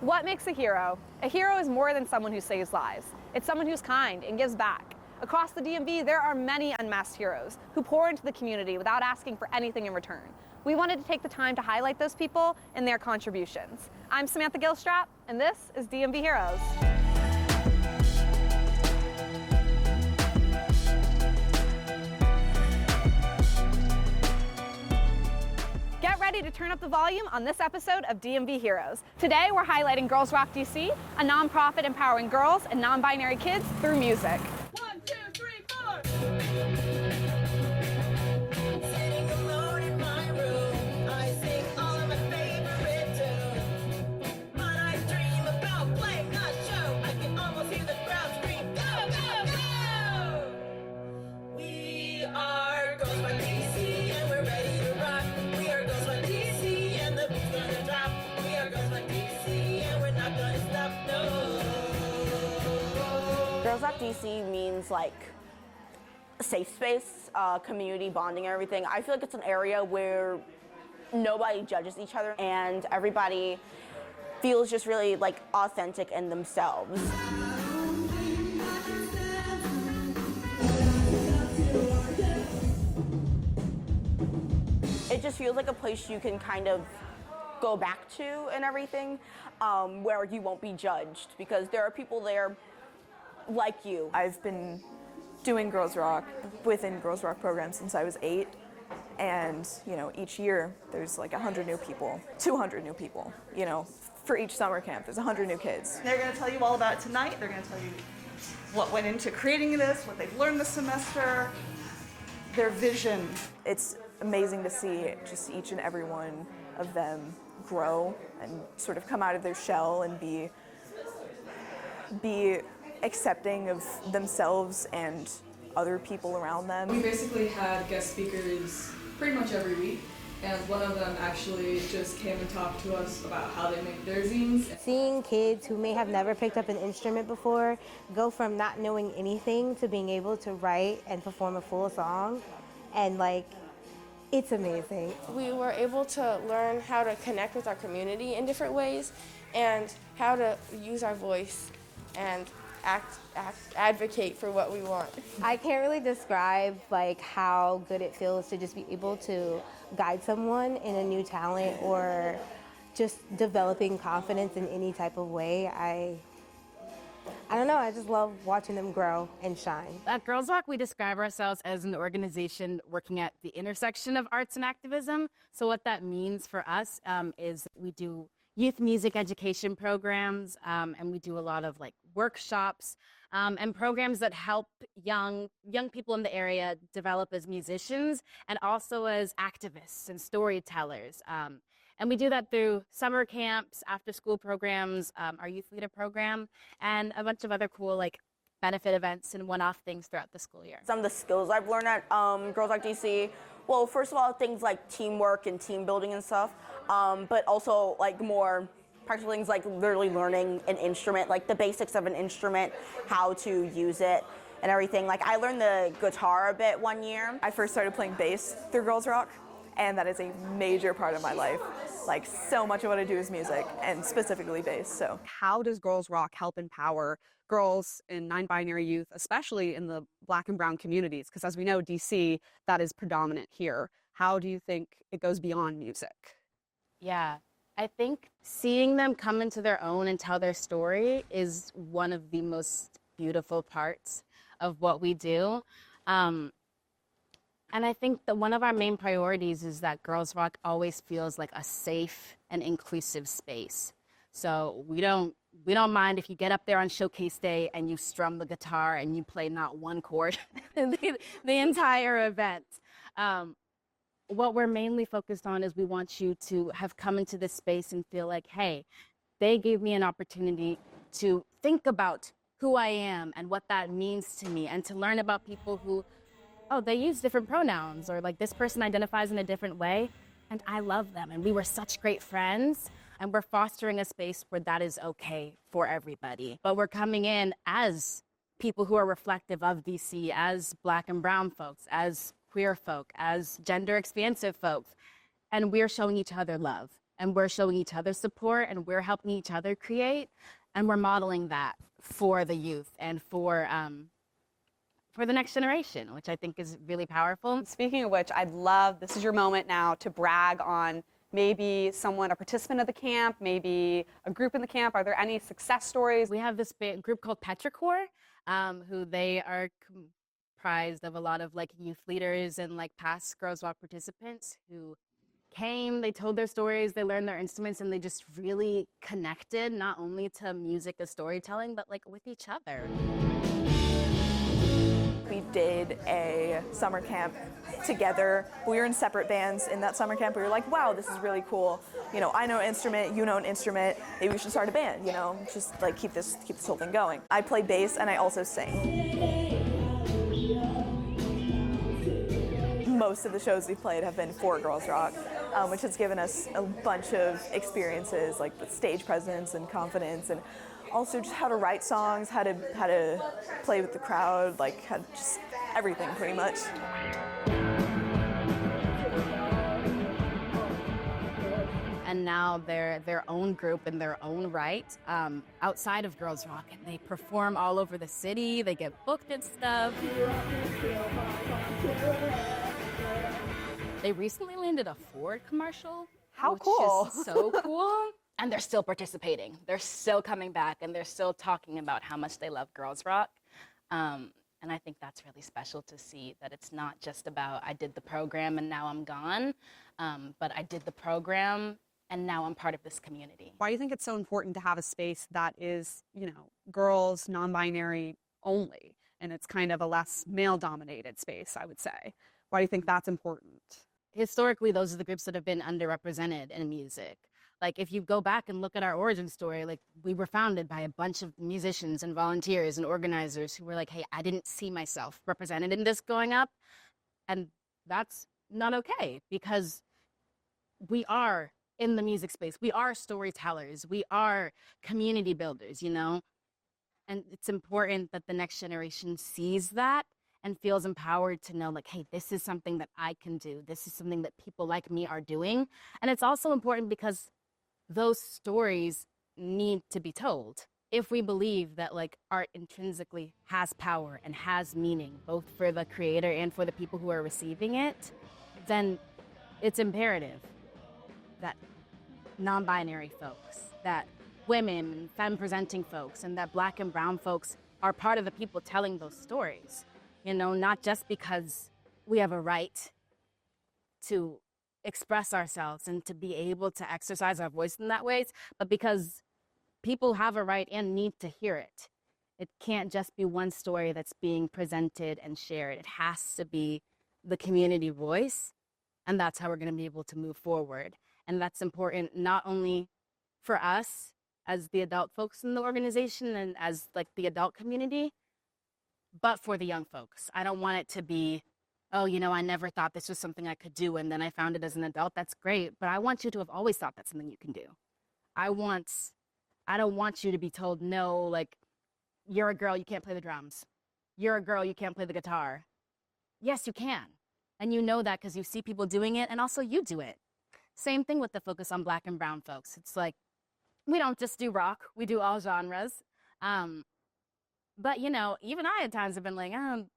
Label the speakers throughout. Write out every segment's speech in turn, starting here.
Speaker 1: What makes a hero? A hero is more than someone who saves lives. It's someone who's kind and gives back. Across the DMV, there are many unmasked heroes who pour into the community without asking for anything in return. We wanted to take the time to highlight those people and their contributions. I'm Samantha Gilstrap, and this is DMV Heroes. Get ready to turn up the volume on this episode of DMV Heroes. Today, we're highlighting Girls Rock DC, a nonprofit empowering girls and non-binary kids through music.
Speaker 2: 1, 2, 3, 4!
Speaker 3: Sitting alone in my room, I sing all of my favorite tunes. But I dream about playing a show. I can almost hear the crowd scream, go, go, go! We are Girls Rock DC and we're ready to rock. We are Girls Rock DC and the beat's gonna drop. We are Girls Rock DC and we're not gonna stop, no.
Speaker 4: Girls Rock DC means like a safe space, community bonding and everything. I feel like it's an area where nobody judges each other and everybody feels just really like authentic in themselves. It just feels like a place you can kind of go back to and everything, where you won't be judged because there are people there like you.
Speaker 5: I've been doing Girls Rock within Girls Rock programs since I was 8, and each year there's like 100 new people, 200 new people. For each summer camp, there's 100 new kids.
Speaker 6: They're going to tell you all about it tonight. They're going to tell you what went into creating this, what they've learned this semester, their vision.
Speaker 5: It's amazing to see just each and every one of them grow and sort of come out of their shell and be accepting of themselves and other people around them.
Speaker 7: We basically had guest speakers pretty much every week, and one of them actually just came and talked to us about how they make their zines.
Speaker 8: Seeing kids who may have never picked up an instrument before go from not knowing anything to being able to write and perform a full song, and it's amazing.
Speaker 9: We were able to learn how to connect with our community in different ways and how to use our voice and advocate for what we want.
Speaker 8: I can't really describe how good it feels to just be able to guide someone in a new talent or just developing confidence in any type of way. I don't know, I just love watching them grow and shine.
Speaker 10: At Girls Rock, we describe ourselves as an organization working at the intersection of arts and activism. So what that means for us is we do youth music education programs, and we do a lot of workshops and programs that help young people in the area develop as musicians and also as activists and storytellers. And we do that through summer camps, after-school programs, our youth leader program, and a bunch of other cool benefit events and one-off things throughout the school year.
Speaker 4: Some of the skills I've learned at Girls Rock DC, well, first of all, things like teamwork and team building and stuff, but also more practical things like literally learning an instrument, the basics of an instrument, how to use it and everything. I learned the guitar a bit one year.
Speaker 5: I first started playing bass through Girls Rock, and that is a major part of my life. So much of what I do is music, and specifically bass. So
Speaker 11: how does Girls Rock help empower girls and non-binary youth, especially in the Black and brown communities? Because as we know, DC, that is predominant here. How do you think it goes beyond music?
Speaker 10: Yeah, I think seeing them come into their own and tell their story is one of the most beautiful parts of what we do. And I think that one of our main priorities is that Girls Rock always feels like a safe and inclusive space. So we don't mind if you get up there on showcase day and you strum the guitar and you play not one chord the entire event. What we're mainly focused on is we want you to have come into this space and feel like, hey, they gave me an opportunity to think about who I am and what that means to me, and to learn about people who, they use different pronouns, or this person identifies in a different way, and I love them, and we were such great friends, and we're fostering a space where that is okay for everybody. But we're coming in as people who are reflective of DC, as Black and brown folks, as queer folk, as gender expansive folks, and we're showing each other love. and we're showing each other support and we're helping each other create, and we're modeling that for the youth and for the next generation, which I think is really powerful.
Speaker 1: Speaking of which, I'd love, this is your moment now to brag on maybe someone, a participant of the camp, maybe a group in the camp. Are there any success stories?
Speaker 10: We have this group called Petrichor, who they are comprised of a lot of like youth leaders and like past Girls Walk participants who came, they told their stories, they learned their instruments, and they just really connected not only to music and storytelling, but like with each other.
Speaker 5: We did a summer camp together. We were in separate bands in that summer camp. We were like, wow, this is really cool. You know, I know an instrument, you know an instrument. Maybe we should start a band, you know, just like keep this whole thing going. I play bass and I also sing. Most of the shows we've played have been for Girls Rock, which has given us a bunch of experiences like with stage presence and confidence, and also just how to write songs, how to play with the crowd, like just everything pretty much.
Speaker 10: And now they're their own group in their own right, outside of Girls Rock, and they perform all over the city. They get booked and stuff. They recently landed a Ford commercial.
Speaker 1: How
Speaker 10: which
Speaker 1: cool.
Speaker 10: Is so cool. And they're still participating. They're still coming back, and they're still talking about how much they love Girls Rock. And I think that's really special to see, that it's not just about I did the program and now I'm gone, but I did the program and now I'm part of this community.
Speaker 11: Why do you think it's so important to have a space that is, you know, girls, non-binary only, and it's kind of a less male-dominated space, I would say? Why do you think that's important?
Speaker 10: Historically, those are the groups that have been underrepresented in music. Like, if you go back and look at our origin story, like, we were founded by a bunch of musicians and volunteers and organizers who were like, hey, I didn't see myself represented in this growing up. And that's not okay, because we are in the music space. We are storytellers. We are community builders, you know? And it's important that the next generation sees that and feels empowered to know, like, hey, this is something that I can do. This is something that people like me are doing. And it's also important because those stories need to be told. If we believe that like art intrinsically has power and has meaning, both for the creator and for the people who are receiving it, then it's imperative that non-binary folks, that women and femme-presenting folks, and that Black and brown folks are part of the people telling those stories. You know, not just because we have a right to express ourselves and to be able to exercise our voice in that ways, but because people have a right and need to hear it. It can't just be one story that's being presented and shared. It has to be the community voice, and that's how we're going to be able to move forward. And that's important not only for us as the adult folks in the organization and as like the adult community, but for the young folks. I don't want it to be, oh, you know, I never thought this was something I could do, and then I found it as an adult. That's great, but I want you to have always thought that's something you can do. I don't want you to be told, no, like, you're a girl, you can't play the drums. You're a girl, you can't play the guitar. Yes, you can. And you know that because you see people doing it, and also you do it. Same thing with the focus on Black and brown folks. It's like, we don't just do rock, we do all genres. But, you know, even I at times have been like, I'm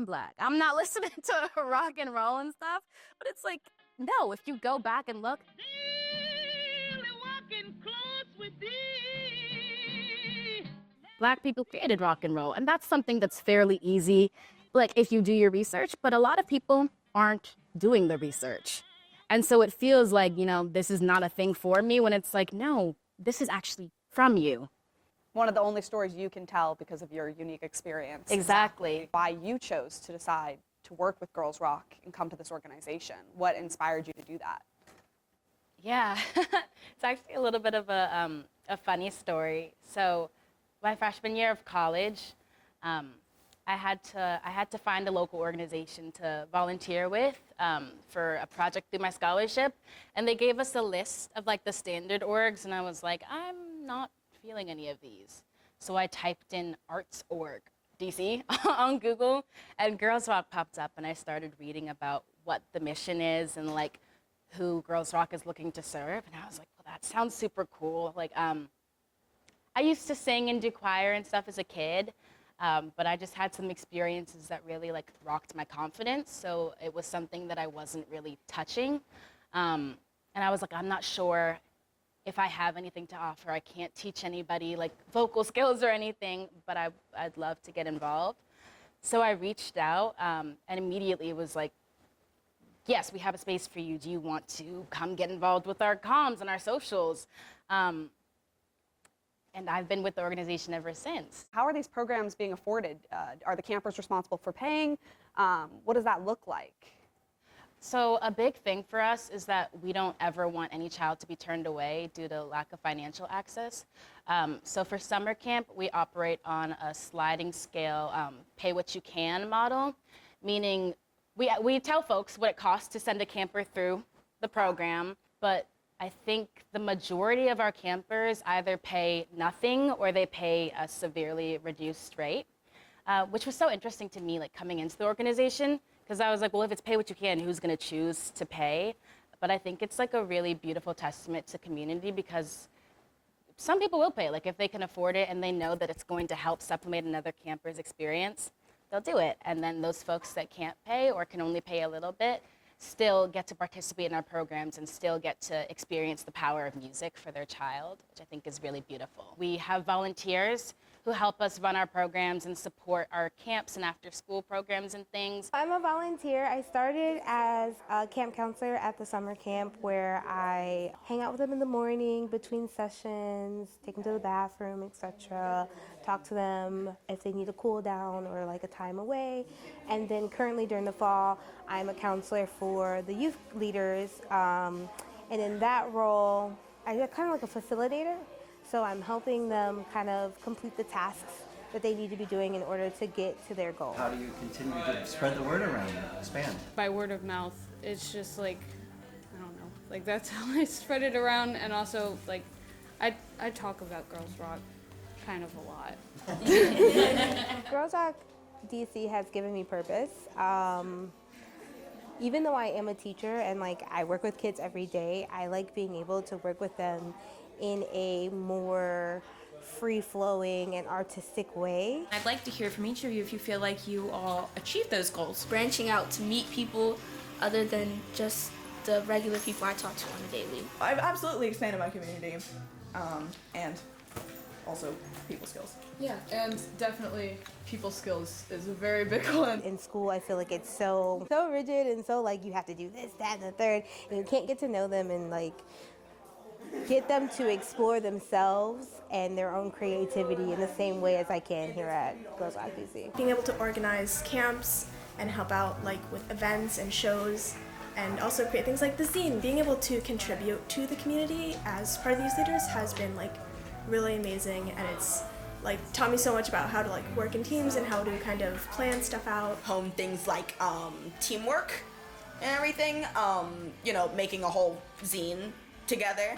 Speaker 10: Black. I'm not listening to rock and roll and stuff. But it's like, no, if you go back and look. Black people created rock and roll, and that's something that's fairly easy, like if you do your research, but a lot of people aren't doing the research. And so it feels like, you know, this is not a thing for me, when it's like, no, this is actually from you.
Speaker 1: One of the only stories you can tell because of your unique experience.
Speaker 10: Exactly.
Speaker 1: Why you chose to decide to work with Girls Rock and come to this organization. What inspired you to do that?
Speaker 10: Yeah, it's actually a little bit of a funny story. So my freshman year of college, I had to find a local organization to volunteer with for a project through my scholarship, and they gave us a list of like the standard orgs, and I was like, I'm not feeling any of these. So I typed in arts.org DC on Google, and Girls Rock popped up, and I started reading about what the mission is and like who Girls Rock is looking to serve. And I was like, well, that sounds super cool. Like, I used to sing and do choir and stuff as a kid, but I just had some experiences that really like rocked my confidence. So it was something that I wasn't really touching. And I was like, I'm not sure if I have anything to offer. I can't teach anybody like vocal skills or anything, but I'd love to get involved. So I reached out, and immediately it was like, yes, we have a space for you. Do you want to come get involved with our comms and our socials? And I've been with the organization ever since.
Speaker 11: How are these programs being afforded? Are the campers responsible for paying? What does that look like?
Speaker 10: So a big thing for us is that we don't ever want any child to be turned away due to lack of financial access. So for summer camp, we operate on a sliding scale, pay what you can model, meaning we tell folks what it costs to send a camper through the program, but I think the majority of our campers either pay nothing or they pay a severely reduced rate, which was so interesting to me, like coming into the organization. Because I was like, well, if it's pay what you can, who's going to choose to pay? But I think it's like a really beautiful testament to community because some people will pay. Like if they can afford it and they know that it's going to help supplement another camper's experience, they'll do it. And then those folks that can't pay or can only pay a little bit still get to participate in our programs and still get to experience the power of music for their child, which I think is really beautiful. We have volunteers who help us run our programs and support our camps and after-school programs and things.
Speaker 8: I'm a volunteer. I started as a camp counselor at the summer camp where I hang out with them in the morning between sessions, take them to the bathroom, etc., talk to them if they need a cool down or like a time away. And then currently during the fall, I'm a counselor for the youth leaders. And in that role, I'm kind of like a facilitator. So I'm helping them kind of complete the tasks that they need to be doing in order to get to their goal.
Speaker 12: How do you continue to spread the word around and expand?
Speaker 13: By word of mouth. It's just like, I don't know, like that's how I spread it around. And also like, I talk about Girls Rock kind of a lot.
Speaker 8: Girls Rock DC has given me purpose. Even though I am a teacher and like I work with kids every day, I like being able to work with them in a more free-flowing and artistic way.
Speaker 14: I'd like to hear from each of you if you feel like you all achieved those goals. Branching out to meet people other than just the regular people I talk to on a daily.
Speaker 6: I've absolutely expanded my community, and also people skills.
Speaker 7: Yeah, and definitely people skills is a very big one.
Speaker 8: In school, I feel like it's so rigid and so like you have to do this, that, and the third, and you can't get to know them and like get them to explore themselves and their own creativity in the same way as I can here at Girls Rock DC.
Speaker 15: Being able to organize camps and help out like with events and shows and also create things like the zine. Being able to contribute to the community as part of these leaders has been like really amazing, and it's like taught me so much about how to like work in teams and how to kind of plan stuff out.
Speaker 4: Hone things like teamwork and everything, you know, making a whole zine together,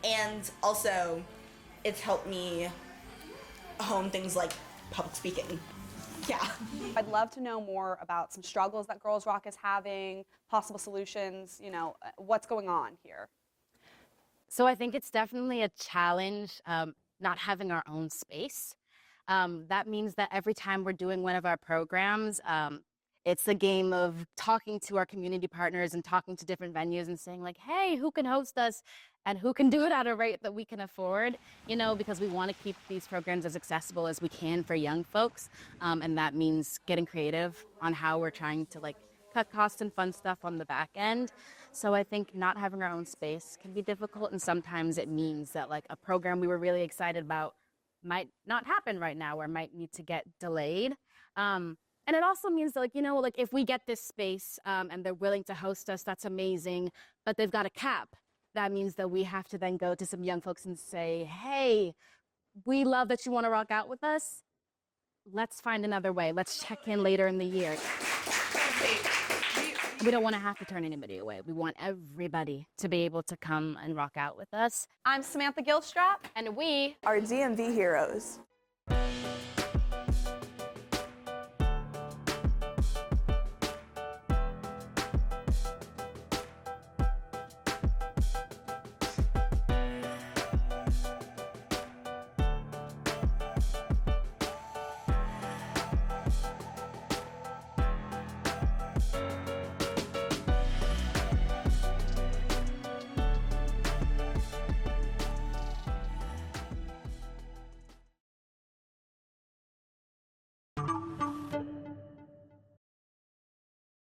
Speaker 4: and also it's helped me hone things like public speaking. Yeah.
Speaker 11: I'd love to know more about some struggles that Girls Rock is having, possible solutions, you know, what's going on here.
Speaker 10: So I think it's definitely a challenge not having our own space. That means that every time we're doing one of our programs, it's a game of talking to our community partners and talking to different venues and saying like, hey, who can host us and who can do it at a rate that we can afford, you know, because we want to keep these programs as accessible as we can for young folks. And that means getting creative on how we're trying to like cut costs and fun stuff on the back end. So I think not having our own space can be difficult. And sometimes it means that like a program we were really excited about might not happen right now or might need to get delayed. And it also means that, like, you know, like if we get this space and they're willing to host us, that's amazing, but they've got a cap. That means that we have to then go to some young folks and say, hey, we love that you want to rock out with us. Let's find another way. Let's check in later in the year. We don't want to have to turn anybody away. We want everybody to be able to come and rock out with us.
Speaker 1: I'm Samantha Gilstrap.
Speaker 10: And we
Speaker 5: are DMV heroes.